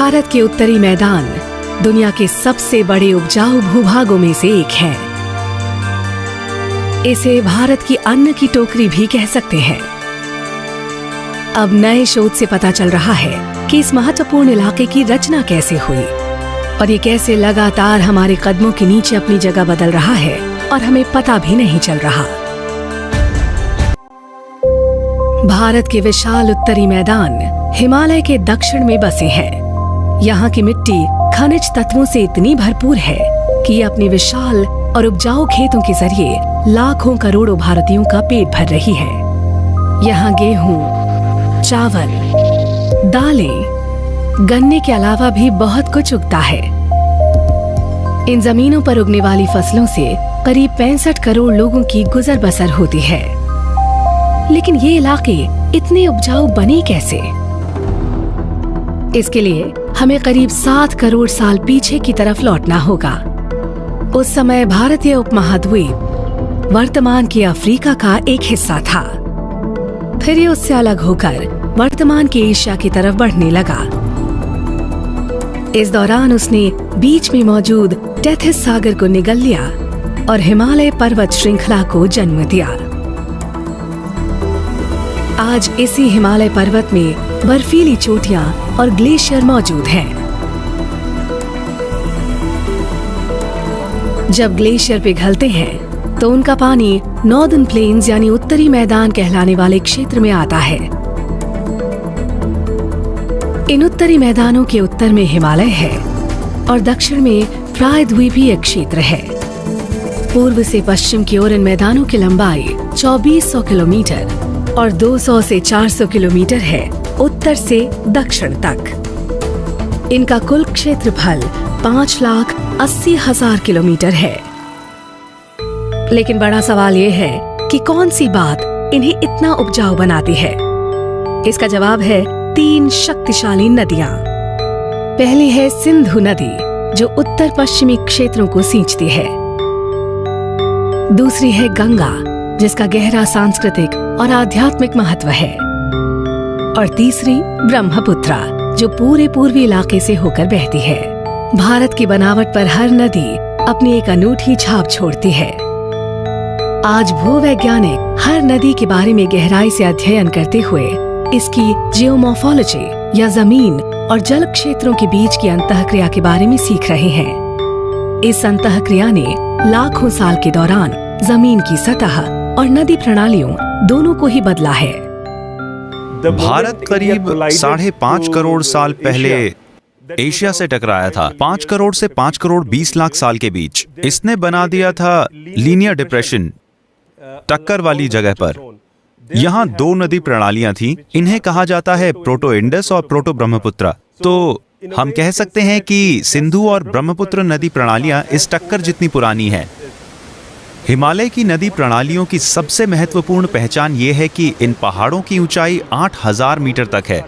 भारत के उत्तरी मैदान दुनिया के सबसे बड़े उपजाऊ भूभागों में से एक है। इसे भारत की अन्न की टोकरी भी कह सकते हैं। अब नए शोध से पता चल रहा है कि इस महत्वपूर्ण इलाके की रचना कैसे हुई और ये कैसे लगातार हमारे कदमों के नीचे अपनी जगह बदल रहा है और हमें पता भी नहीं चल रहा। भारत के विशाल उत्तरी मैदान हिमालय के दक्षिण में बसे हैं। यहाँ की मिट्टी खनिज तत्वों से इतनी भरपूर है कि ये अपने विशाल और उपजाऊ खेतों के जरिए लाखों करोड़ों भारतीयों का पेट भर रही है। यहाँ गेहूं, चावल, दालें, गन्ने के अलावा भी बहुत कुछ उगता है। इन जमीनों पर उगने वाली फसलों से करीब 65 करोड़ लोगों की गुजर बसर होती है। लेकिन ये इलाके इतने उपजाऊ बने कैसे? इसके लिए हमें करीब 7 करोड़ साल पीछे की तरफ लौटना होगा। उस समय भारतीय उपमहाद्वीप वर्तमान के अफ्रीका का एक हिस्सा था। फिर ये उससे अलग होकर वर्तमान के एशिया की तरफ बढ़ने लगा। इस दौरान उसने बीच में मौजूद टेथिस सागर को निगल लिया और हिमालय पर्वत श्रृंखला को जन्म दिया। आज इसी हिमालय पर्वत में बर्फीली चोटियां और ग्लेशियर मौजूद हैं। जब ग्लेशियर पिघलते हैं तो उनका पानी नॉर्दर्न प्लेन्स यानी उत्तरी मैदान कहलाने वाले क्षेत्र में आता है। इन उत्तरी मैदानों के उत्तर में हिमालय है और दक्षिण में प्रायद्वीपीय क्षेत्र है। पूर्व से पश्चिम की ओर इन मैदानों की लंबाई 2400 किलोमीटर और 200 से 400 किलोमीटर है उत्तर से दक्षिण तक। इनका कुल क्षेत्रफल 5,80,000 किलोमीटर है। लेकिन बड़ा सवाल ये है कि कौन सी बात इन्हें इतना उपजाऊ बनाती है? इसका जवाब है 3 शक्तिशाली नदियां। पहली है सिंधु नदी जो उत्तर पश्चिमी क्षेत्रों को सींचती है। दूसरी है गंगा जिसका गहरा सांस्कृतिक और आध्यात्मिक महत्व है। और तीसरी ब्रह्मपुत्रा जो पूरे पूर्वी इलाके से होकर बहती है। भारत की बनावट पर हर नदी अपनी एक अनूठी छाप छोड़ती है। आज भूवैज्ञानिक हर नदी के बारे में गहराई से अध्ययन करते हुए इसकी जियोमॉर्फोलॉजी या जमीन और जल क्षेत्रों के बीच की अंतःक्रिया के बारे में सीख रहे हैं। इस अंतःक्रिया ने लाखों साल के दौरान जमीन की सतह और नदी प्रणालियों दोनों को ही बदला है। भारत करीब 5.5 करोड़ साल पहले एशिया से टकराया था। 5 करोड़ से 5 करोड़ 20 लाख साल के बीच इसने बना दिया था लीनियर डिप्रेशन, टक्कर वाली जगह पर। यहाँ 2 नदी प्रणालियां थीं। इन्हें कहा जाता है प्रोटो इंडस और प्रोटो ब्रह्मपुत्र। तो हम कह सकते हैं कि सिंधु और ब्रह्मपुत्र नदी प्रणालियां इस टक्कर जितनी पुरानी है। हिमालय की नदी प्रणालियों की सबसे महत्वपूर्ण पहचान ये है कि इन पहाड़ों की ऊंचाई 8,000 मीटर तक है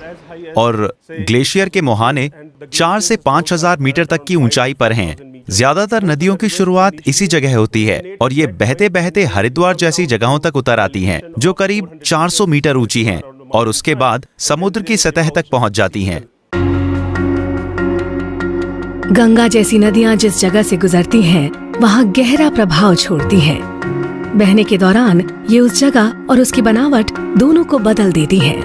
और ग्लेशियर के मुहाने 4 से 5,000 मीटर तक की ऊंचाई पर हैं। ज्यादातर नदियों की शुरुआत इसी जगह होती है और ये बहते बहते हरिद्वार जैसी जगहों तक उतर आती हैं, जो करीब 400 मीटर ऊंची हैं और उसके बाद समुद्र की सतह तक पहुंच जाती हैं। गंगा जैसी नदियां जिस जगह से गुजरती हैं, वहाँ गहरा प्रभाव छोड़ती हैं। बहने के दौरान ये उस जगह और उसकी बनावट दोनों को बदल देती हैं।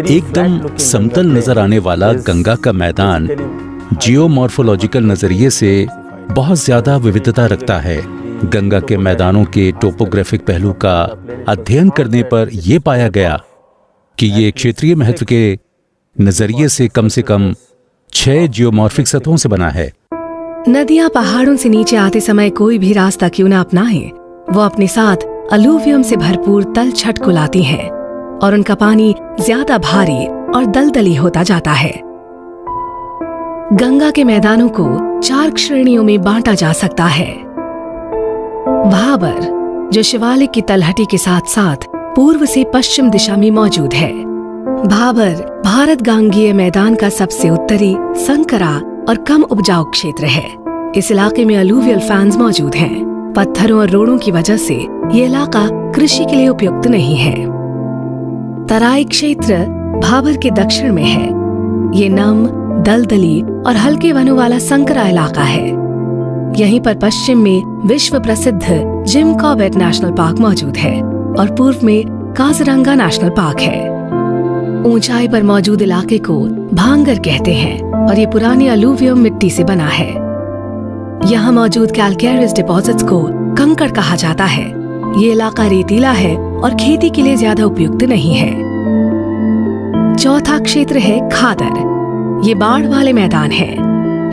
एकदम समतल नजर आने वाला गंगा का मैदान जियोमॉर्फोलॉजिकल नजरिए से बहुत ज्यादा विविधता रखता है। गंगा के मैदानों के टोपोग्राफिक पहलू का अध्ययन करने पर यह पाया गया कि ये क्षेत्रीय महत्व के नजरिए से कम 6 जियोमॉर्फिक सतहों से बना है। नदियां पहाड़ों से नीचे आते समय कोई भी रास्ता क्यों न अपनाएं, वो अपने साथ अलूवियम से भरपूर तलछट को लाती हैं और उनका पानी ज्यादा भारी और दलदली होता जाता है। गंगा के मैदानों को 4 श्रेणियों में बांटा जा सकता है। भाबर जो शिवालिक की तलहटी के साथ साथ पूर्व से पश्चिम दिशा में मौजूद है। भाबर भारत गांगेय मैदान का सबसे उत्तरी, संकरा और कम उपजाऊ क्षेत्र है। इस इलाके में अलूवियल फैन्स मौजूद हैं। पत्थरों और रोड़ों की वजह से ये इलाका कृषि के लिए उपयुक्त नहीं है। तराई क्षेत्र भाबर के दक्षिण में है। ये नम, दलदली और हल्के वनों वाला संकरा इलाका है। यहीं पर पश्चिम में विश्व प्रसिद्ध जिम कॉर्बेट नेशनल पार्क मौजूद है और पूर्व में काजीरंगा नेशनल पार्क है। ऊंचाई पर मौजूद इलाके को भांगर कहते हैं और ये पुरानी अलूवियम मिट्टी से बना है। यहाँ मौजूद कैल्केरियस डिपॉजिट्स को कंकड़ कहा जाता है। ये इलाका रेतीला है और खेती के लिए ज्यादा उपयुक्त नहीं है। चौथा क्षेत्र है खादर। ये बाढ़ वाले मैदान है।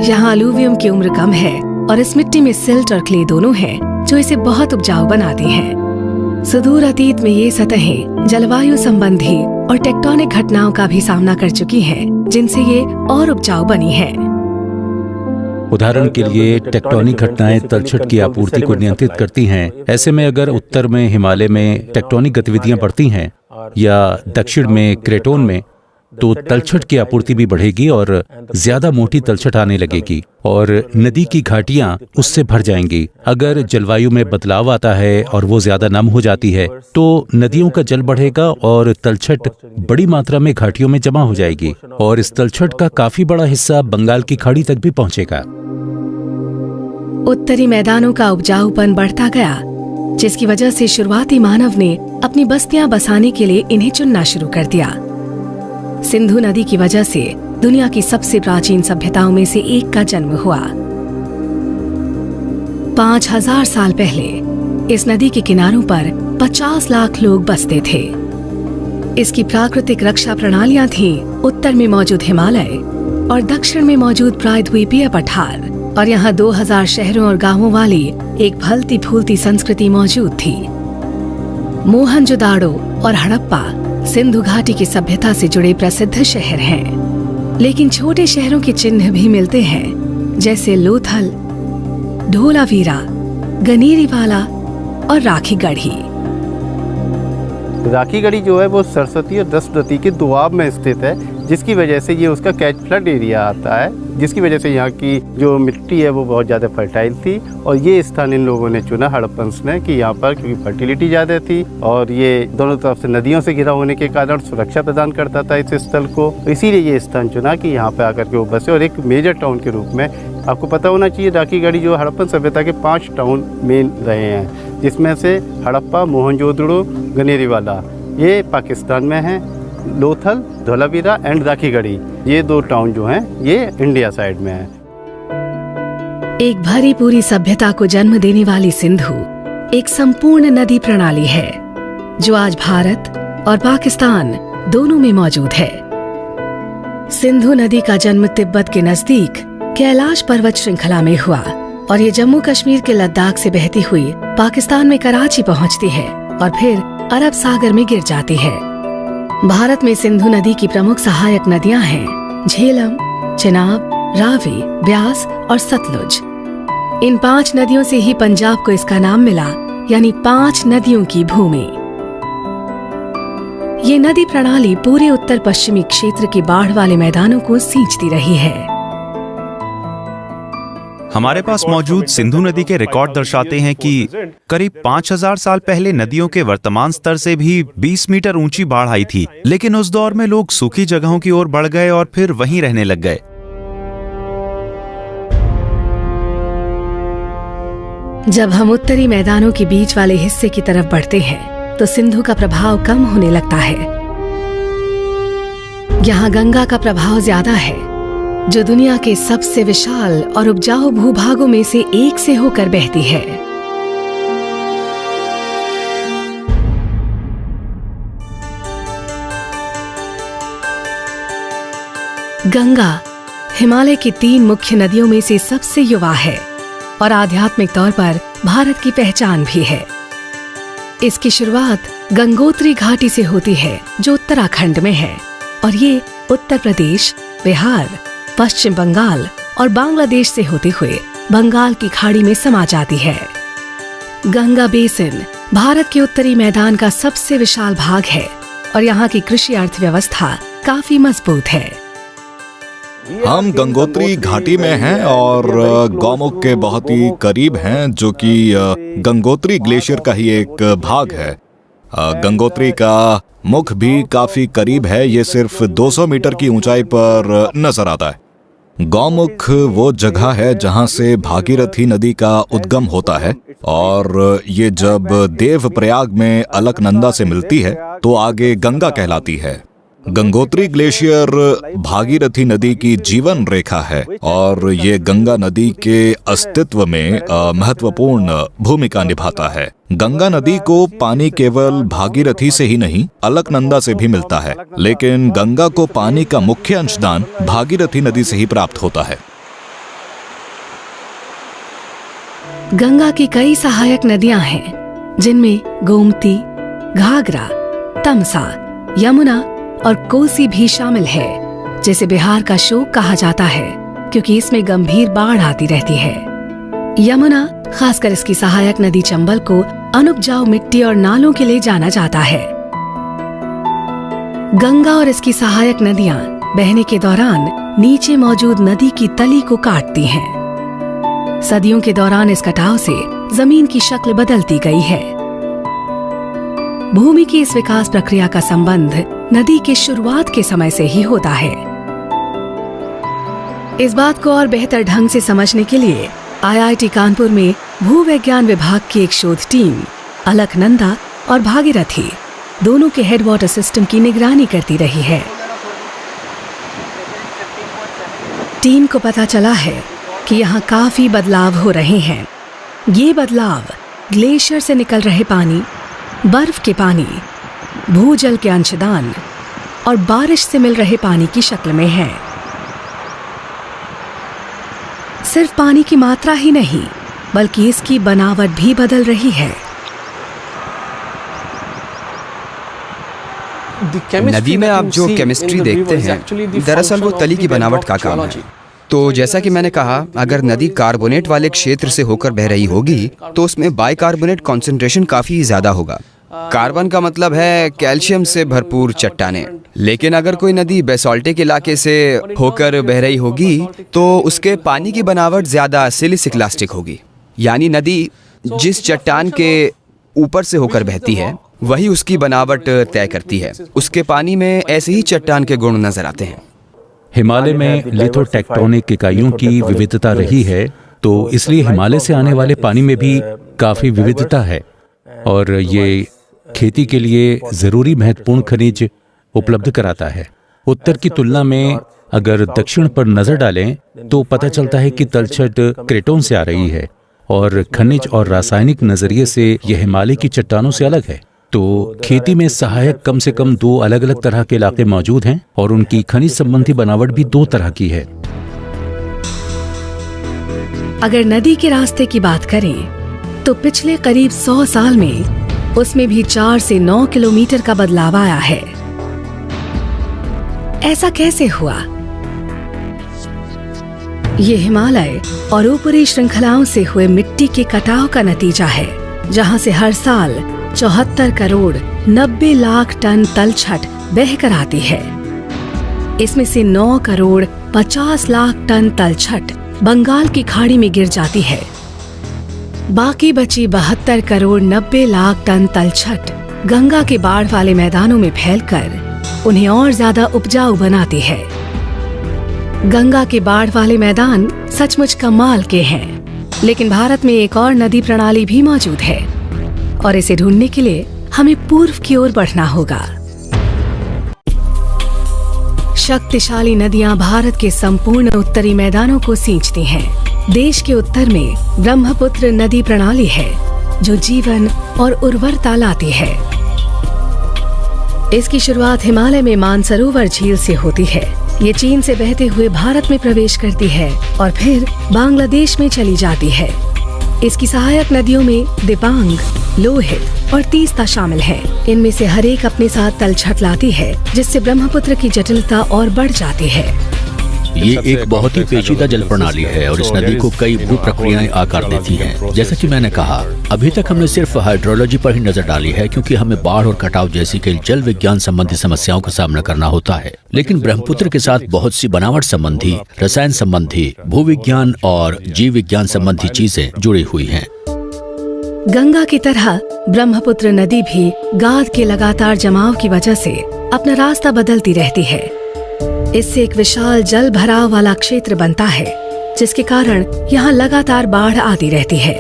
यहाँ अलूवियम की उम्र कम है और इस मिट्टी में सिल्ट और क्ले दोनों हैं, जो इसे बहुत उपजाऊ बनाती हैं। सुदूर अतीत में ये सतहें जलवायु संबंधी और टेक्टोनिक घटनाओं का भी सामना कर चुकी हैं, जिनसे ये और उपजाऊ बनी हैं। उदाहरण के लिए टेक्टोनिक घटनाएं तलछट की आपूर्ति को नियंत्रित करती हैं। ऐसे में अगर उत्तर में हिमालय में टेक्टोनिक गतिविधियां बढ़ती हैं या दक्षिण में क्रेटोन में, तो तलछट की आपूर्ति भी बढ़ेगी और ज्यादा मोटी तलछट आने लगेगी और नदी की घाटियां उससे भर जाएंगी। अगर जलवायु में बदलाव आता है और वो ज्यादा नम हो जाती है तो नदियों का जल बढ़ेगा और तलछट बड़ी मात्रा में घाटियों में जमा हो जाएगी और इस तलछट का काफी बड़ा हिस्सा बंगाल की खाड़ी तक भी पहुंचेगा। उत्तरी मैदानों का उपजाऊपन बढ़ता गया, जिसकी वजह से शुरुआती मानव ने अपनी बस्तियां बसाने के लिए इन्हें चुनना शुरू कर दिया। सिंधु नदी की वजह से दुनिया की सबसे प्राचीन सभ्यताओं में से एक का जन्म हुआ। 5000 साल पहले इस नदी के किनारों पर 50 लाख लोग बसते थे। इसकी प्राकृतिक रक्षा प्रणालियां थीं उत्तर में मौजूद हिमालय और दक्षिण में मौजूद प्रायद्वीपीय पठार, और यहाँ 2000 शहरों और गांवों वाली एक फलती फूलती संस्कृति मौजूद थी। मोहनजोदाड़ो और हड़प्पा सिंधु घाटी की सभ्यता से जुड़े प्रसिद्ध शहर हैं, लेकिन छोटे शहरों के चिन्ह भी मिलते हैं, जैसे लोथल, ढोलावीरा, गनीरीवाला और राखीगढ़ी। राखीगढ़ी जो है वो सरस्वती और दसमती के दोआब में स्थित है, जिसकी वजह से ये उसका कैच फ्लड एरिया आता है, जिसकी वजह से यहाँ की जो मिट्टी है वो बहुत ज़्यादा फर्टाइल थी। और ये स्थान इन लोगों ने चुना, हड़प्पन्स ने, कि यहाँ पर क्योंकि फर्टिलिटी ज़्यादा थी और ये दोनों तरफ से नदियों से घिरा होने के कारण सुरक्षा प्रदान करता था इस स्थल को। इसीलिए ये स्थान चुना कि यहाँ पर आकर के वो बसे और एक मेजर टाउन के रूप में। आपको पता होना चाहिए राखीगढ़ी जो हड़प्पन सभ्यता के 5 टाउन मेन रहे हैं, जिसमें से हड़प्पा, मोहनजोदड़ो, गनेरीवाला ये पाकिस्तान में हैं, लोथल, धोलावीरा एंड राखीगढ़ी ये 2 टाउन जो हैं ये इंडिया साइड में हैं। एक भरी पूरी सभ्यता को जन्म देने वाली सिंधु एक संपूर्ण नदी प्रणाली है, जो आज भारत और पाकिस्तान दोनों में मौजूद है। सिंधु नदी का जन्म तिब्बत के नजदीक कैलाश पर्वत श्रृंखला में हुआ और ये जम्मू कश्मीर के लद्दाख से बहती हुई पाकिस्तान में कराची पहुंचती है और फिर अरब सागर में गिर जाती है। भारत में सिंधु नदी की प्रमुख सहायक नदियां हैं झेलम, चिनाब, रावी, ब्यास और सतलुज। इन 5 नदियों से ही पंजाब को इसका नाम मिला, यानी 5 नदियों की भूमि। ये नदी प्रणाली पूरे उत्तर पश्चिमी क्षेत्र के बाढ़ वाले मैदानों को सींचती रही है। हमारे पास मौजूद सिंधु नदी के रिकॉर्ड दर्शाते हैं कि करीब 5000 साल पहले नदियों के वर्तमान स्तर से भी 20 मीटर ऊंची बाढ़ आई थी, लेकिन उस दौर में लोग सूखी जगहों की ओर बढ़ गए और फिर वहीं रहने लग गए। जब हम उत्तरी मैदानों के बीच वाले हिस्से की तरफ बढ़ते हैं, तो सिंधु का प्रभाव कम होने लगता है। यहाँ गंगा का प्रभाव ज्यादा है, जो दुनिया के सबसे विशाल और उपजाऊ भूभागों में से एक से होकर बहती है। गंगा हिमालय की 3 मुख्य नदियों में से सबसे युवा है और आध्यात्मिक तौर पर भारत की पहचान भी है। इसकी शुरुआत गंगोत्री घाटी से होती है, जो उत्तराखंड में है, और ये उत्तर प्रदेश, बिहार, पश्चिम बंगाल और बांग्लादेश से होते हुए बंगाल की खाड़ी में समा जाती है। गंगा बेसिन भारत के उत्तरी मैदान का सबसे विशाल भाग है और यहाँ की कृषि अर्थव्यवस्था काफी मजबूत है। हम गंगोत्री घाटी में हैं और गौमुख के बहुत ही करीब हैं, जो कि गंगोत्री ग्लेशियर का ही एक भाग है। गंगोत्री का मुख भी काफी करीब है, ये सिर्फ 200 मीटर की ऊंचाई पर नजर आता है। गौमुख वो जगह है जहां से भागीरथी नदी का उद्गम होता है और ये जब देवप्रयाग में अलकनंदा से मिलती है तो आगे गंगा कहलाती है। गंगोत्री ग्लेशियर भागीरथी नदी की जीवन रेखा है और ये गंगा नदी के अस्तित्व में महत्वपूर्ण भूमिका निभाता है। गंगा नदी को पानी केवल भागीरथी से ही नहीं, अलकनंदा से भी मिलता है, लेकिन गंगा को पानी का मुख्य अंशदान भागीरथी नदी से ही प्राप्त होता है। गंगा की कई सहायक नदियां हैं, जिनमें गोमती, घाघरा, तमसा, यमुना और कोसी भी शामिल है, जिसे बिहार का शोक कहा जाता है क्योंकि इसमें गंभीर बाढ़ आती रहती है। यमुना, खासकर इसकी सहायक नदी चंबल को अनुपजाऊ मिट्टी और नालों के लिए जाना जाता है। गंगा और इसकी सहायक नदियां बहने के दौरान नीचे मौजूद नदी की तली को काटती हैं। सदियों के दौरान इस कटाव से जमीन की शक्ल बदलती गई है। भूमि की इस विकास प्रक्रिया का संबंध नदी के शुरुआत के समय से ही होता है। इस बात को और बेहतर ढंग से समझने के लिए IIT कानपुर में भूविज्ञान विभाग की एक शोध टीम अलकनंदा और भागीरथी दोनों के हेडवाटर सिस्टम की निगरानी करती रही है। टीम को पता चला है कि यहाँ काफी बदलाव हो रहे हैं। ये बदलाव ग्लेशियर से निकल रहे पानी, बर्फ के पानी, भूजल के अंशदान और बारिश से मिल रहे पानी की शक्ल में है। सिर्फ पानी की मात्रा ही नहीं, बल्कि इसकी बनावट भी बदल रही है। नदी में आप जो केमिस्ट्री देखते हैं, दरअसल वो तली की बनावट का काम है। तो जैसा कि मैंने कहा, अगर नदी कार्बोनेट वाले क्षेत्र से होकर बह रही होगी तो उसमें बाइकार्बोनेट कॉन्सेंट्रेशन काफी ज्यादा होगा। कार्बन का मतलब है कैल्शियम से भरपूर चट्टानें। लेकिन अगर कोई नदी बेसाल्टिक इलाके से होकर बह रही होगी तो उसके पानी की बनावट ज्यादा सिलिसिक्लास्टिक होगी। यानी नदी जिस चट्टान के ऊपर से होकर बहती है वही उसकी बनावट तय करती है। उसके पानी में ऐसे ही चट्टान के गुण नजर आते हैं। हिमालय में लिथोटेक्टोनिक इकाइयों की विविधता रही है, तो इसलिए हिमालय से आने वाले पानी में भी काफी विविधता है और ये खेती के लिए जरूरी महत्वपूर्ण खनिज उपलब्ध कराता है। उत्तर की तुलना में अगर दक्षिण पर नजर डालें तो पता चलता है कि तलछट क्रेटोन से आ रही है और खनिज और रासायनिक नजरिए से यह हिमालय की चट्टानों से अलग है। तो खेती में सहायक कम से कम 2 अलग अलग तरह के इलाके मौजूद हैं और उनकी खनिज संबंधी बनावट भी 2 तरह की है। अगर नदी के रास्ते की बात करें तो पिछले करीब 100 साल में उसमें भी 4 से 9 किलोमीटर का बदलाव आया है। ऐसा कैसे हुआ? ये हिमालय और ऊपरी श्रृंखलाओं से हुए मिट्टी के कटाव का नतीजा है, जहां से हर साल 74 करोड़ 90 लाख टन तलछट बहकर आती है। इसमें से 9 करोड़ 50 लाख टन तलछट बंगाल की खाड़ी में गिर जाती है। बाकी बची 72 करोड़ 90 लाख टन तलछट गंगा के बाढ़ वाले मैदानों में फैलकर उन्हें और ज्यादा उपजाऊ बनाती है। गंगा के बाढ़ वाले मैदान सचमुच कमाल के हैं, लेकिन भारत में एक और नदी प्रणाली भी मौजूद है और इसे ढूंढने के लिए हमें पूर्व की ओर बढ़ना होगा। शक्तिशाली नदियां भारत के संपूर्ण उत्तरी मैदानों को सींचती हैं। देश के उत्तर में ब्रह्मपुत्र नदी प्रणाली है जो जीवन और उर्वरता लाती है। इसकी शुरुआत हिमालय में मानसरोवर झील से होती है। ये चीन से बहते हुए भारत में प्रवेश करती है और फिर बांग्लादेश में चली जाती है। इसकी सहायक नदियों में दिबांग, लोहित और तीस्ता शामिल है। इनमें से हर एक अपने साथ तलछट लाती है, जिससे ब्रह्मपुत्र की जटिलता और बढ़ जाती है। ये एक बहुत ही पेचीदा जल प्रणाली है और इस नदी को कई भू प्रक्रियाएं आकार देती हैं। जैसा कि मैंने कहा, अभी तक हमने सिर्फ हाइड्रोलॉजी पर ही नजर डाली है, क्योंकि हमें बाढ़ और कटाव जैसी कई जल विज्ञान संबंधी समस्याओं का सामना करना होता है। लेकिन ब्रह्मपुत्र के साथ बहुत सी बनावट संबंधी, रसायन संबंधी, भूविज्ञान और जीव विज्ञान संबंधी चीजें जुड़ी हुई हैं। गंगा की तरह ब्रह्मपुत्र नदी भी गाद के लगातार जमाव की वजह से अपना रास्ता बदलती रहती है। इससे एक विशाल जल भराव वाला क्षेत्र बनता है, जिसके कारण यहाँ लगातार बाढ़ आती रहती है।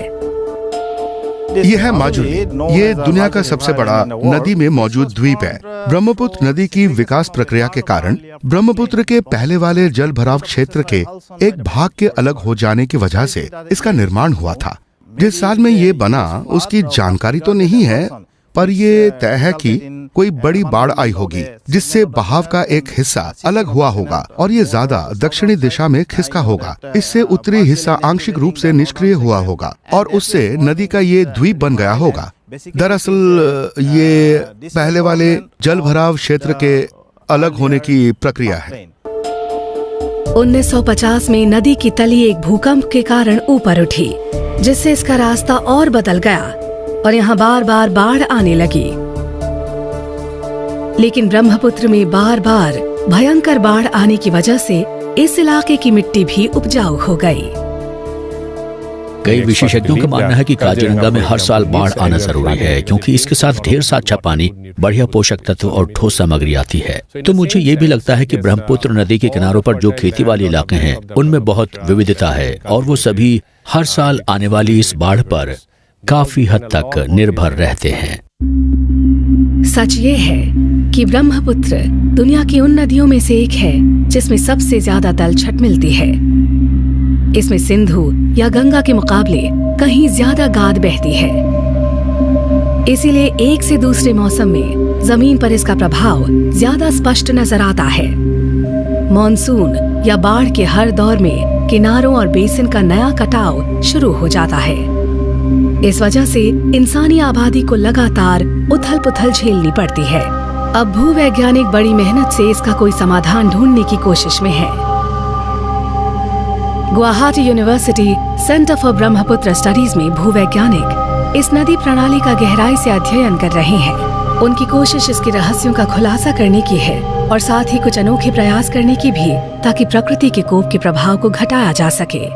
यह है माजुली। ये दुनिया का सबसे बड़ा नदी में मौजूद द्वीप है। ब्रह्मपुत्र नदी की विकास प्रक्रिया के कारण ब्रह्मपुत्र के पहले वाले जल भराव क्षेत्र के एक भाग के अलग हो जाने की वजह से इसका निर्माण हुआ था। जिस साल में ये बना उसकी जानकारी तो नहीं है, पर ये तय है कि कोई बड़ी बाढ़ आई होगी जिससे बहाव का एक हिस्सा अलग हुआ होगा और ये ज्यादा दक्षिणी दिशा में खिसका होगा। इससे उत्तरी हिस्सा आंशिक रूप से निष्क्रिय हुआ होगा और उससे नदी का ये द्वीप बन गया होगा। दरअसल ये पहले वाले जल भराव क्षेत्र के अलग होने की प्रक्रिया है। 1950 में नदी की तली एक भूकंप के कारण ऊपर उठी, जिससे इसका रास्ता और बदल गया और यहाँ बार बार बाढ़ आने लगी। लेकिन ब्रह्मपुत्र में बार बार भयंकर बाढ़ आने की वजह से इस इलाके की मिट्टी भी उपजाऊ हो गई। कई विशेषज्ञों का मानना है कि काजीरंगा में हर साल बाढ़ आना जरूरी है, क्योंकि इसके साथ ढेर सा अच्छा पानी, बढ़िया पोषक तत्व और ठोस सामग्री आती है। तो मुझे ये भी लगता है कि ब्रह्मपुत्र नदी के किनारों पर जो खेती वाले इलाके हैं उनमें बहुत विविधता है और वो सभी हर साल आने वाली इस बाढ़ पर काफी हद तक निर्भर रहते हैं। सच ये है कि ब्रह्मपुत्र दुनिया की उन नदियों में से एक है जिसमें सबसे ज्यादा तलछट मिलती है। इसमें सिंधु या गंगा के मुकाबले कहीं ज्यादा गाद बहती है। इसीलिए एक से दूसरे मौसम में जमीन पर इसका प्रभाव ज्यादा स्पष्ट नजर आता है। मॉनसून या बाढ़ के हर दौर में किनारों और बेसिन का नया कटाव शुरू हो जाता है। इस वजह से इंसानी आबादी को लगातार उथल पुथल झेलनी पड़ती है। अब भूवैज्ञानिक बड़ी मेहनत से इसका कोई समाधान ढूंढने की कोशिश में है। Guwahati university centre for Brahmaputra studies में भूवैज्ञानिक इस नदी प्रणाली का गहराई से अध्ययन कर रहे हैं। उनकी कोशिश इसके रहस्यों का खुलासा करने की है और साथ ही कुछ अनोखे प्रयास करने की भी, ताकि प्रकृति के कोप के प्रभाव को घटाया जा सके।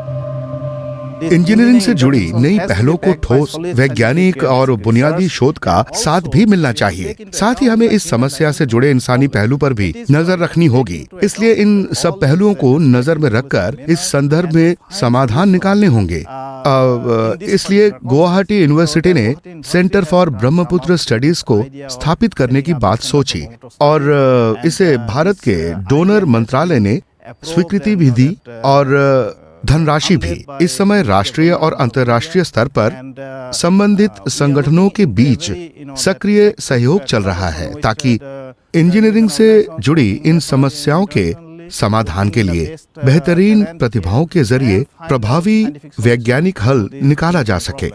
इंजीनियरिंग से जुड़ी नई पहलों को ठोस वैज्ञानिक और बुनियादी शोध का साथ भी मिलना चाहिए। साथ ही हमें इस समस्या से जुड़े इंसानी पहलू पर भी नजर रखनी होगी। इसलिए इन सब पहलुओं को नजर में रखकर इस संदर्भ में समाधान निकालने होंगे। इसलिए गुवाहाटी यूनिवर्सिटी ने सेंटर फॉर ब्रह्मपुत्र स्टडीज को स्थापित करने की बात सोची और इसे भारत के डोनर मंत्रालय ने स्वीकृति भी दी और धनराशि भी। इस समय राष्ट्रीय और अंतर्राष्ट्रीय स्तर पर संबंधित संगठनों के बीच सक्रिय सहयोग चल रहा है, ताकि इंजीनियरिंग से जुड़ी इन समस्याओं के समाधान के लिए बेहतरीन प्रतिभाओं के जरिए प्रभावी वैज्ञानिक हल निकाला जा सके।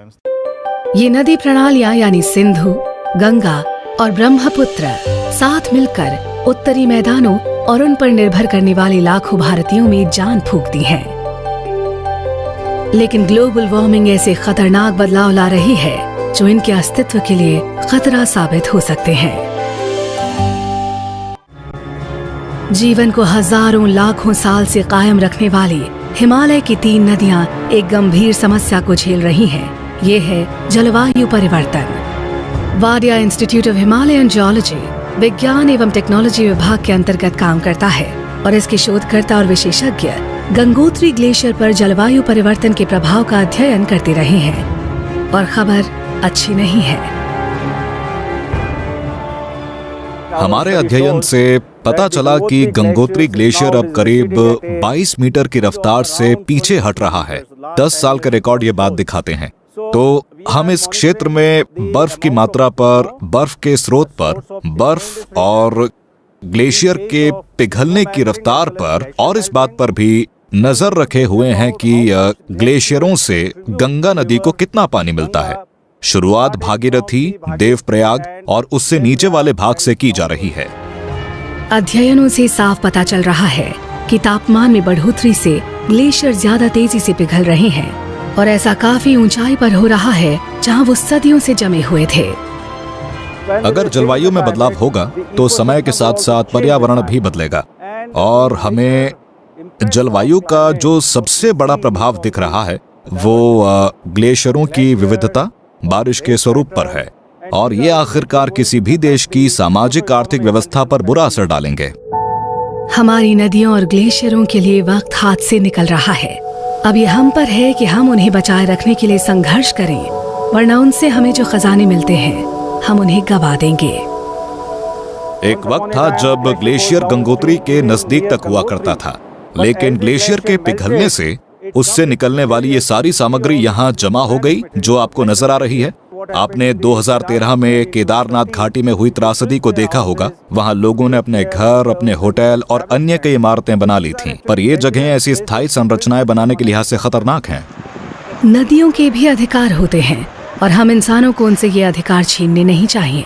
ये नदी प्रणालियां यानी सिंधु, गंगा और ब्रह्मपुत्र साथ मिलकर उत्तरी मैदानों और उन पर निर्भर करने वाले लाखों भारतीयों में जान फूंकती हैं। लेकिन ग्लोबल वार्मिंग ऐसे खतरनाक बदलाव ला रही है जो इनके अस्तित्व के लिए खतरा साबित हो सकते हैं। जीवन को हजारों लाखों साल से कायम रखने वाली हिमालय की 3 नदियां एक गंभीर समस्या को झेल रही हैं। ये है जलवायु परिवर्तन। Wadia institute of Himalayan geology विज्ञान एवं टेक्नोलॉजी विभाग के अंतर्गत काम करता है और इसके शोधकर्ता और विशेषज्ञ गंगोत्री ग्लेशियर पर जलवायु परिवर्तन के प्रभाव का अध्ययन करते रहे हैं और खबर अच्छी नहीं है। हमारे अध्ययन से पता चला कि गंगोत्री ग्लेशियर अब करीब 22 मीटर की रफ्तार से पीछे हट रहा है। 10 साल के रिकॉर्ड ये बात दिखाते हैं। तो हम इस क्षेत्र में बर्फ की मात्रा पर, बर्फ के स्रोत पर, बर्फ और ग्लेशियर के पिघलने की रफ्तार पर और इस बात पर भी नजर रखे हुए हैं कि ग्लेशियरों से गंगा नदी को कितना पानी मिलता है। शुरुआत भागीरथी, देवप्रयाग और उससे नीचे वाले भाग से की जा रही है। अध्ययनों से साफ पता चल रहा है कि तापमान में बढ़ोतरी से ग्लेशियर ज्यादा तेजी से पिघल रहे हैं और ऐसा काफी ऊंचाई पर हो रहा है जहां वो सदियों से जमे हुए थे। अगर जलवायु में बदलाव होगा तो समय के साथ साथ पर्यावरण भी बदलेगा और हमें जलवायु का जो सबसे बड़ा प्रभाव दिख रहा है वो ग्लेशियरों की विविधता बारिश के स्वरूप पर है और ये आखिरकार किसी भी देश की सामाजिक आर्थिक व्यवस्था पर बुरा असर डालेंगे। हमारी नदियों और ग्लेशियरों के लिए वक्त हाथ से निकल रहा है। अब ये हम पर है कि हम उन्हें बचाए रखने के लिए संघर्ष करें, वरना उनसे हमें जो खजाने मिलते हैं हम उन्हें गवा देंगे। एक वक्त था जब ग्लेशियर गंगोत्री के नजदीक तक हुआ करता था, लेकिन ग्लेशियर के पिघलने से उससे निकलने वाली ये सारी सामग्री यहाँ जमा हो गई जो आपको नजर आ रही है। आपने 2013 में केदारनाथ घाटी में हुई त्रासदी को देखा होगा। वहाँ लोगों ने अपने घर, अपने होटल और अन्य कई इमारतें बना ली थीं, पर ये जगहें ऐसी स्थायी संरचनाएं बनाने के लिहाज से खतरनाक हैं। नदियों के भी अधिकार होते हैं और हम इंसानों को उनसे ये अधिकार छीनने नहीं चाहिए।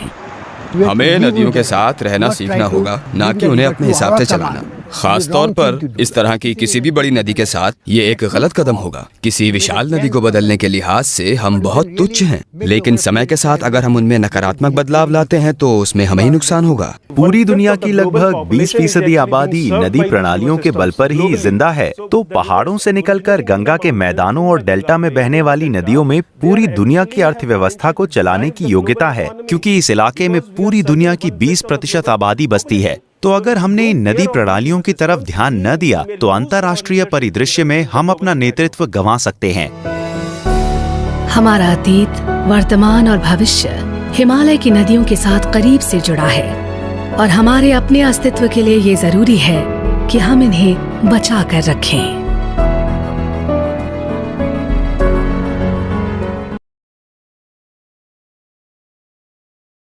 हमें नदियों के साथ रहना सीखना होगा, ना कि उन्हें अपने हिसाब से चलाना। खास तौर पर इस तरह की किसी भी बड़ी नदी के साथ ये एक गलत कदम होगा। किसी विशाल नदी को बदलने के लिहाज से हम बहुत तुच्छ हैं, लेकिन समय के साथ अगर हम उनमें नकारात्मक बदलाव लाते हैं तो उसमें हमें ही नुकसान होगा। पूरी दुनिया की लगभग 20% आबादी नदी प्रणालियों के बल पर ही जिंदा है, तो पहाड़ों से निकलकर गंगा के मैदानों और डेल्टा में बहने वाली नदियों में पूरी दुनिया की अर्थव्यवस्था को चलाने की योग्यता है, क्योंकि इस इलाके में पूरी दुनिया की 20% आबादी बसती है। तो अगर हमने इन नदी प्रणालियों की तरफ ध्यान न दिया तो अंतर्राष्ट्रीय परिदृश्य में हम अपना नेतृत्व गंवा सकते हैं। हमारा अतीत, वर्तमान और भविष्य हिमालय की नदियों के साथ करीब से जुड़ा है और हमारे अपने अस्तित्व के लिए ये जरूरी है कि हम इन्हें बचा कर रखें।